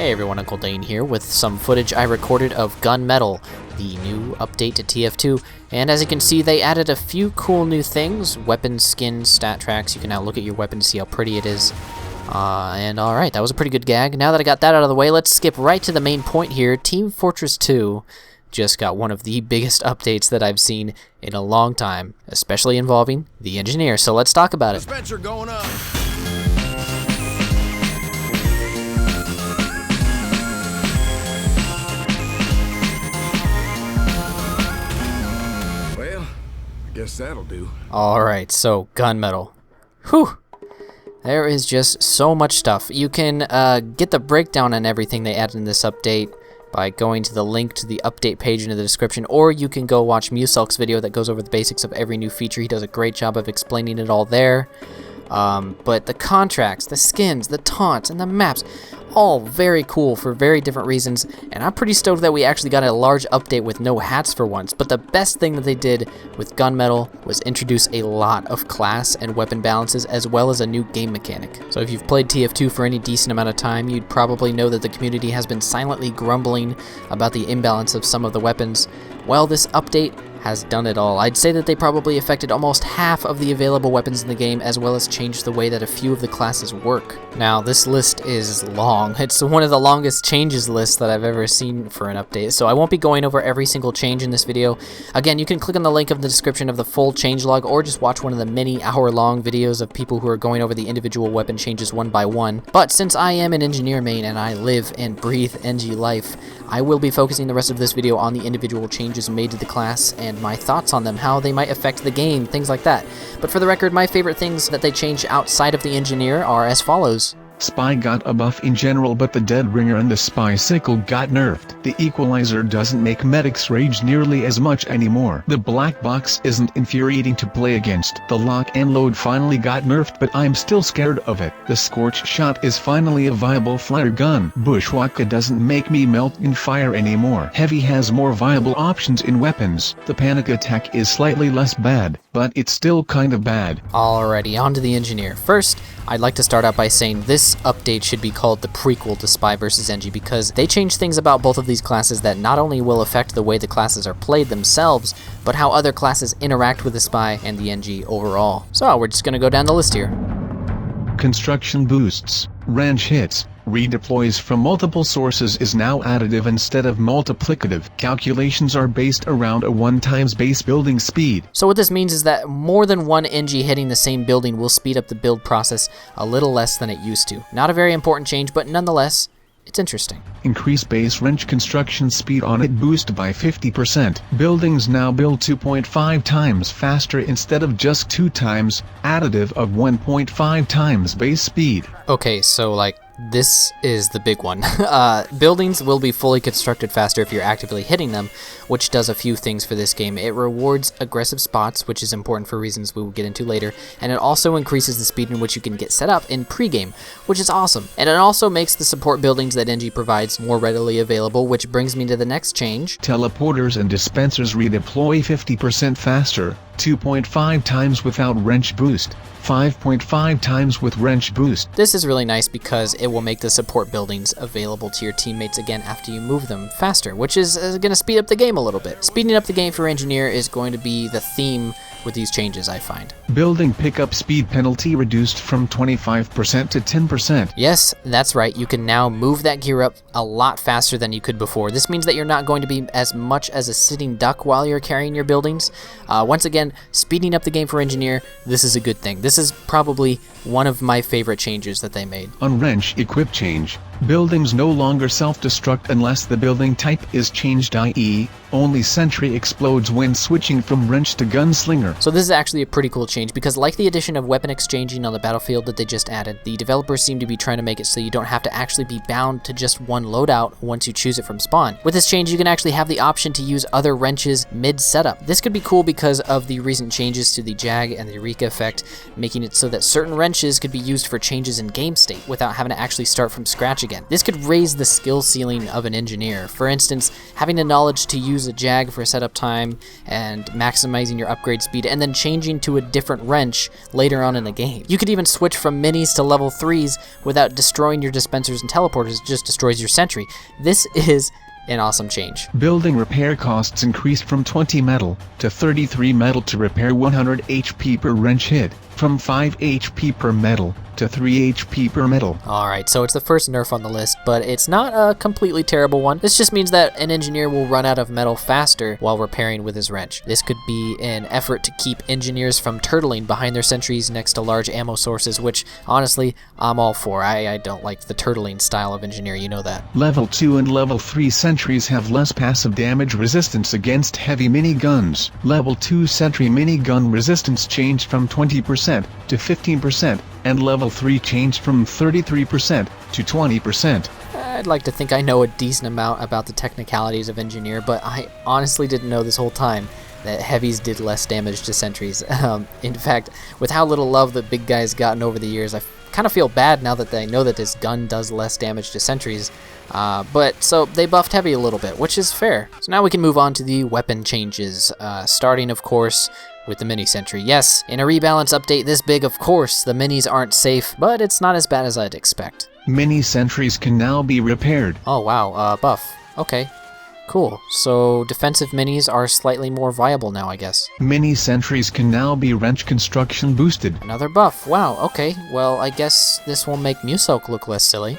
Hey everyone, Uncle Dane here with some footage I recorded of Gun Mettle, the new update to TF2, and as you can see they added a few cool new things, weapon skin, stat tracks. You can now look at your weapon to see how pretty it is. And alright, that was a pretty good gag. Now that I got that out of the way, let's skip right to the main point here. Team Fortress 2 just got one of the biggest updates that I've seen in a long time, especially involving the engineer, so let's talk about it. Dispenser going up. Guess that'll do. Alright, so Gun Mettle. Whew! There is just so much stuff. You can get the breakdown on everything they added in this update by going to the link to the update page in the description, or you can go watch Muselk's video that goes over the basics of every new feature. He does a great job of explaining it all there. But the contracts, the skins, the taunts, and the maps, all very cool for very different reasons, and I'm pretty stoked that we actually got a large update with no hats for once. But the best thing that they did with Gun Mettle was introduce a lot of class and weapon balances, as well as a new game mechanic. So if you've played TF2 for any decent amount of time, you'd probably know that the community has been silently grumbling about the imbalance of some of the weapons. Well, this update has done it all. I'd say that they probably affected almost half of the available weapons in the game, as well as changed the way that a few of the classes work. Now, this list is long. It's one of the longest changes lists that I've ever seen for an update, so I won't be going over every single change in this video. Again, you can click on the link in the description of the full changelog, or just watch one of the many hour-long videos of people who are going over the individual weapon changes one by one. But since I am an engineer main and I live and breathe Engie life, I will be focusing the rest of this video on the individual changes made to the class and my thoughts on them, how they might affect the game, things like that. But for the record, my favorite things that they changed outside of the engineer are as follows. Spy got a buff in general, but the Dead Ringer and the Spy Sickle got nerfed. The Equalizer doesn't make medics rage nearly as much anymore. The Black Box isn't infuriating to play against. The Lock and Load finally got nerfed, but I'm still scared of it. The Scorch Shot is finally a viable flare gun. Bushwhacker doesn't make me melt in fire anymore. Heavy has more viable options in weapons. The Panic Attack is slightly less bad, but it's still kind of bad. Alrighty, on to the engineer. First, I'd like to start out by saying this update should be called the prequel to Spy vs. Engie, because they changed things about both of these classes that not only will affect the way the classes are played themselves, but how other classes interact with the Spy and the Engie overall. So we're just going to go down the list here. Construction boosts, wrench hits, redeploys from multiple sources is now additive instead of multiplicative. Calculations are based around a 1x base building speed. So what this means is that more than one Engie hitting the same building will speed up the build process a little less than it used to. Not a very important change, but nonetheless, it's interesting. Increase base wrench construction speed on it boost by 50%. Buildings now build 2.5 times faster instead of just 2 times, additive of 1.5 times base speed. Okay, so like, this is the big one. Buildings will be fully constructed faster if you're actively hitting them, which does a few things for this game. It rewards aggressive spots, which is important for reasons we will get into later, and it also increases the speed in which you can get set up in pregame, which is awesome. And it also makes the support buildings that Engie provides more readily available, which brings me to the next change. Teleporters and dispensers redeploy 50% faster, 2.5 times without wrench boost, 5.5 times with wrench boost. This is really nice because it will make the support buildings available to your teammates again after you move them faster, which is going to speed up the game a little bit. Speeding up the game for Engineer is going to be the theme with these changes, I find. Building pickup speed penalty reduced from 25% to 10%. Yes, that's right. You can now move that gear up a lot faster than you could before. This means that you're not going to be as much as a sitting duck while you're carrying your buildings. Once again, speeding up the game for Engineer, this is a good thing. This is probably one of my favorite changes that they made. On wrench equip change, buildings no longer self-destruct unless the building type is changed, i.e., only Sentry explodes when switching from wrench to gunslinger. So this is actually a pretty cool change, because like the addition of weapon exchanging on the battlefield that they just added, the developers seem to be trying to make it so you don't have to actually be bound to just one loadout once you choose it from spawn. With this change, you can actually have the option to use other wrenches mid-setup. This could be cool because of the recent changes to the Jag and the Eureka Effect, making it so that certain wrenches could be used for changes in game state without having to actually start from scratch again. again. This could raise the skill ceiling of an engineer. For instance, having the knowledge to use a jag for setup time and maximizing your upgrade speed and then changing to a different wrench later on in the game. You could even switch from minis to level 3s without destroying your dispensers and teleporters. It just destroys your sentry. This is an awesome change. Building repair costs increased from 20 metal to 33 metal to repair 100 HP per wrench hit, from 5 HP per metal to 3 HP per metal. Alright, so it's the first nerf on the list, but it's not a completely terrible one. This just means that an engineer will run out of metal faster while repairing with his wrench. This could be an effort to keep engineers from turtling behind their sentries next to large ammo sources, which, honestly, I'm all for. I don't like the turtling style of engineer, you know that. Level 2 and Level 3 sentries have less passive damage resistance against heavy miniguns. Level 2 sentry minigun resistance changed from 20% to 15%, and Level 3 changed from 33% to 20%. I'd like to think I know a decent amount about the technicalities of engineer, but I honestly didn't know this whole time that heavies did less damage to sentries. In fact, with how little love the big guy's gotten over the years, I kind of feel bad now that I know that this gun does less damage to sentries. But so they buffed heavy a little bit, which is fair. So now we can move on to the weapon changes, starting of course with the mini sentry. Yes, in a rebalance update this big, of course, the minis aren't safe, but it's not as bad as I'd expect. Mini sentries can now be repaired. Oh wow, buff. Okay. Cool. So defensive minis are slightly more viable now, I guess. Mini sentries can now be wrench construction boosted. Another buff. Wow, okay. Well, I guess this will make Musoak look less silly.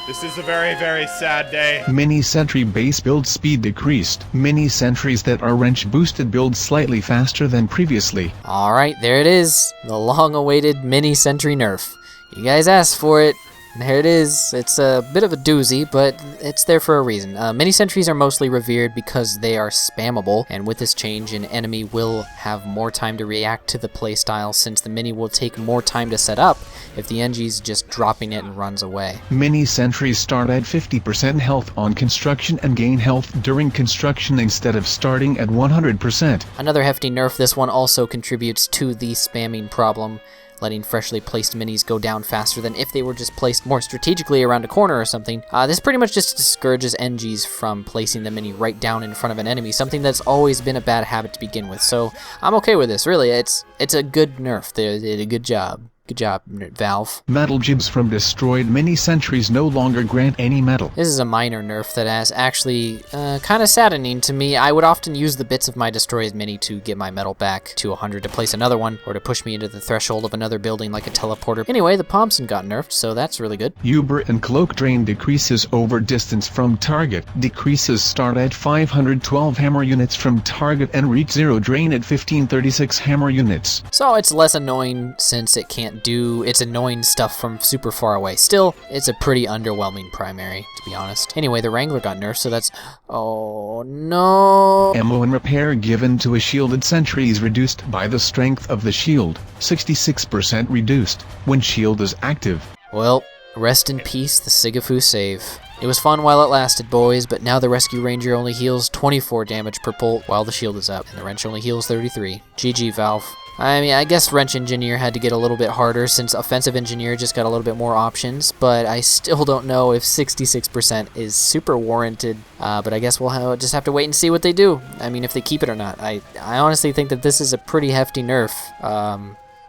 This is a very, very sad day. Mini sentry base build speed decreased. Mini sentries that are wrench boosted build slightly faster than previously. Alright, there it is. The long-awaited mini sentry nerf. You guys asked for it. There it is. It's a bit of a doozy, but it's there for a reason. Mini sentries are mostly revered because they are spammable, and with this change, an enemy will have more time to react to the playstyle since the mini will take more time to set up if the Engie's just dropping it and runs away. Mini sentries start at 50% health on construction and gain health during construction instead of starting at 100%. Another hefty nerf. This one also contributes to the spamming problem, letting freshly placed minis go down faster than if they were just placed more strategically around a corner or something. This pretty much just discourages Engies from placing the mini right down in front of an enemy, something that's always been a bad habit to begin with. So I'm okay with this, really. It's a good nerf. They did a good job. Good job, Valve. Metal jibs from destroyed mini sentries no longer grant any metal. This is a minor nerf that is actually kind of saddening to me. I would often use the bits of my destroyed mini to get my metal back to 100 to place another one, or to push me into the threshold of another building like a teleporter. Anyway, the Pomson got nerfed, so that's really good. Uber and Cloak Drain decreases over distance from target. Decreases start at 512 hammer units from target and reach 0 drain at 1536 hammer units. So it's less annoying since it can't do its annoying stuff from super far away. Still, it's a pretty underwhelming primary, to be honest. Anyway, the Wrangler got nerfed, so that's... oh no! Ammo and repair given to a shielded sentry is reduced by the strength of the shield, 66% reduced, when shield is active. Well, rest in peace, the Sigafu save. It was fun while it lasted, boys, but now the Rescue Ranger only heals 24 damage per bolt while the shield is up, and the Wrench only heals 33. GG, Valve. I mean, I guess Wrench Engineer had to get a little bit harder since Offensive Engineer just got a little bit more options, but I still don't know if 66% is super warranted, but I guess we'll just have to wait and see what they do. I mean, if they keep it or not. I honestly think that this is a pretty hefty nerf.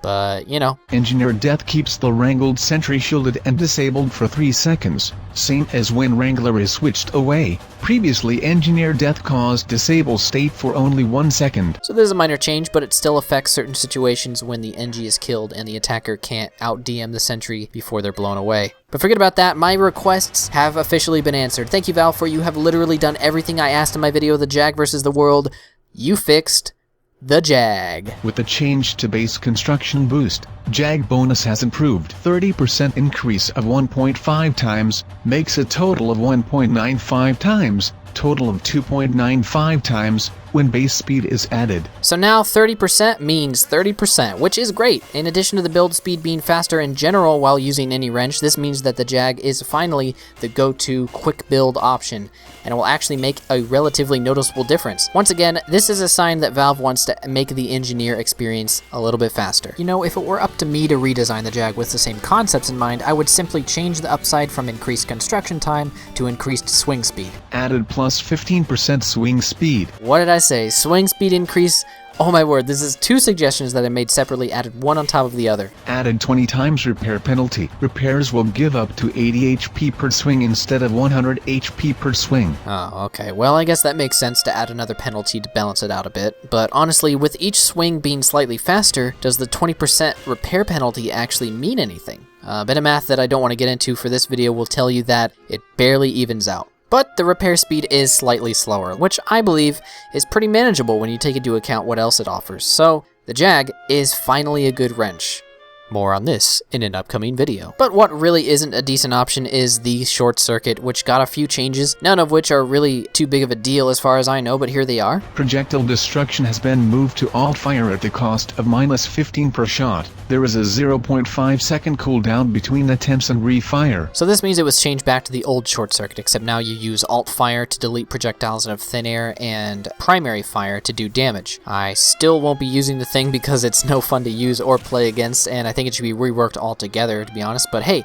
But, you know. Engineer Death keeps the Wrangled Sentry shielded and disabled for 3 seconds, same as when Wrangler is switched away. Previously, Engineer Death caused disable state for only 1 second. So this is a minor change, but it still affects certain situations when the Engie is killed and the attacker can't out-DM the Sentry before they're blown away. But forget about that, my requests have officially been answered. Thank you, Valve, for you have literally done everything I asked in my video, The Jag vs. the World. You fixed the Jag. With the change to base construction boost, Jag bonus has improved. 30% increase of 1.5 times, makes a total of 1.95 times, total of 2.95 times, when base speed is added. So now 30% means 30%, which is great. In addition to the build speed being faster in general while using any wrench, this means that the Jag is finally the go-to quick build option, and it will actually make a relatively noticeable difference. Once again, this is a sign that Valve wants to make the engineer experience a little bit faster. You know, if it were up to me to redesign the Jag with the same concepts in mind, I would simply change the upside from increased construction time to increased swing speed. Added plus 15% swing speed. What did I say? Swing speed increase? Oh my word, this is 2 suggestions that I made separately, added one on top of the other. Added 20 times repair penalty. Repairs will give up to 80 HP per swing instead of 100 HP per swing. Oh, okay. Well, I guess that makes sense to add another penalty to balance it out a bit. But honestly, with each swing being slightly faster, does the 20% repair penalty actually mean anything? A bit of math that I don't want to get into for this video will tell you that it barely evens out. But the repair speed is slightly slower, which I believe is pretty manageable when you take into account what else it offers. So, the Jag is finally a good wrench. More on this in an upcoming video. But what really isn't a decent option is the short circuit, which got a few changes, none of which are really too big of a deal as far as I know, but here they are. Projectile destruction has been moved to alt fire at the cost of minus 15 per shot. There is a 0.5 second cooldown between attempts and refire. So this means it was changed back to the old short circuit, except now you use alt fire to delete projectiles out of thin air and primary fire to do damage. I still won't be using the thing because it's no fun to use or play against, and I think it should be reworked altogether, to be honest, but hey,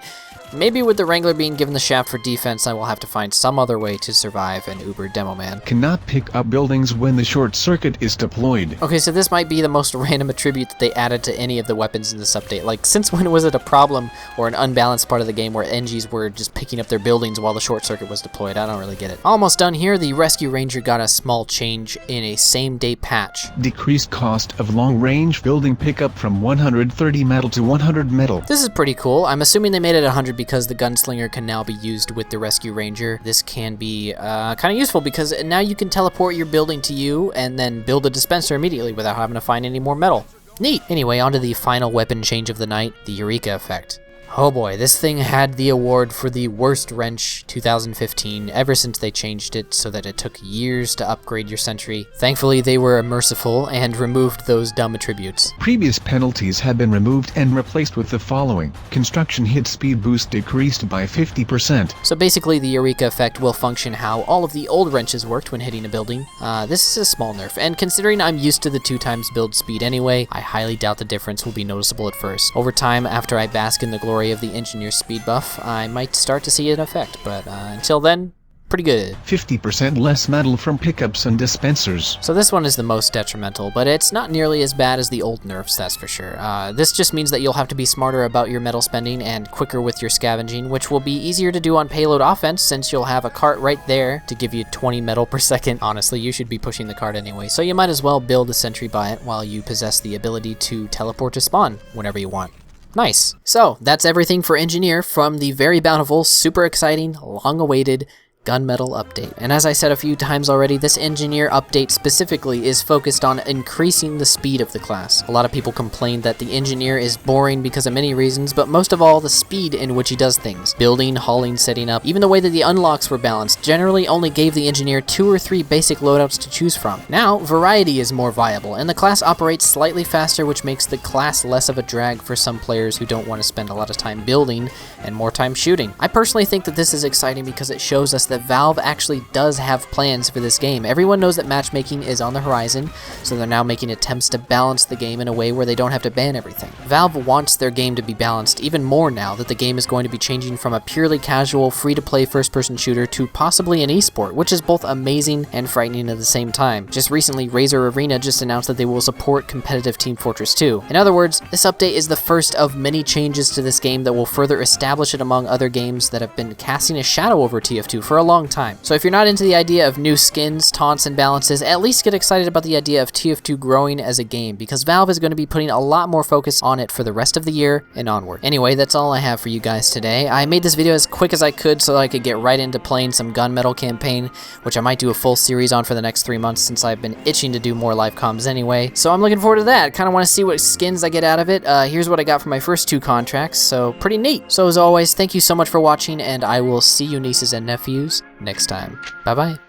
maybe with the Wrangler being given the shaft for defense, I will have to find some other way to survive an Uber demo man. Cannot pick up buildings when the short circuit is deployed. Okay, so this might be the most random attribute that they added to any of the weapons in this update. Like, since when was it a problem or an unbalanced part of the game where Engies were just picking up their buildings while the short circuit was deployed? I don't really get it. Almost done here, the Rescue Ranger got a small change in a same-day patch. Decreased cost of long-range building pickup from 130 metal to 100 metal. This is pretty cool. I'm assuming they made it 100 because the Gunslinger can now be used with the Rescue Ranger. This can be kind of useful because now you can teleport your building to you and then build a dispenser immediately without having to find any more metal. Neat! Anyway, on to the final weapon change of the night, the Eureka Effect. Oh boy, this thing had the award for the worst wrench 2015 ever since they changed it so that it took years to upgrade your Sentry. Thankfully, they were merciful and removed those dumb attributes. Previous penalties have been removed and replaced with the following. Construction hit speed boost decreased by 50%. So basically, the Eureka Effect will function how all of the old wrenches worked when hitting a building. This is a small nerf, and considering I'm used to the 2 times build speed anyway, I highly doubt the difference will be noticeable at first. Over time, after I bask in the glory of the engineer's speed buff, I might start to see an effect, but until then, pretty good. 50% less metal from pickups and dispensers. So this one is the most detrimental, but it's not nearly as bad as the old nerfs, that's for sure. This just means that you'll have to be smarter about your metal spending and quicker with your scavenging, which will be easier to do on payload offense since you'll have a cart right there to give you 20 metal per second. Honestly, you should be pushing the cart anyway, so you might as well build a Sentry by it while you possess the ability to teleport to spawn whenever you want. Nice. So, that's everything for Engineer from the very bountiful, super exciting, long-awaited Gun Mettle update. And as I said a few times already, this Engineer update specifically is focused on increasing the speed of the class. A lot of people complain that the Engineer is boring because of many reasons, but most of all the speed in which he does things. Building, hauling, setting up, even the way that the unlocks were balanced generally only gave the Engineer 2 or 3 basic loadouts to choose from. Now, variety is more viable, and the class operates slightly faster, which makes the class less of a drag for some players who don't want to spend a lot of time building and more time shooting. I personally think that this is exciting because it shows us that Valve actually does have plans for this game. Everyone knows that matchmaking is on the horizon, so they're now making attempts to balance the game in a way where they don't have to ban everything. Valve wants their game to be balanced even more now that the game is going to be changing from a purely casual, free-to-play first-person shooter to possibly an esport, which is both amazing and frightening at the same time. Just recently, Razer Arena just announced that they will support competitive Team Fortress 2. In other words, this update is the first of many changes to this game that will further establish it among other games that have been casting a shadow over TF2 for a long time. So if you're not into the idea of new skins, taunts, and balances, at least get excited about the idea of TF2 growing as a game, because Valve is going to be putting a lot more focus on it for the rest of the year and onward. Anyway, that's all I have for you guys today. I made this video as quick as I could so that I could get right into playing some Gun Mettle campaign, which I might do a full series on for the next 3 months since I've been itching to do more live comms anyway. So I'm looking forward to that. Kind of want to see what skins I get out of it. Here's what I got for my first 2 contracts, so pretty neat. So as always, thank you so much for watching, and I will see you nieces and nephews next time. Bye-bye.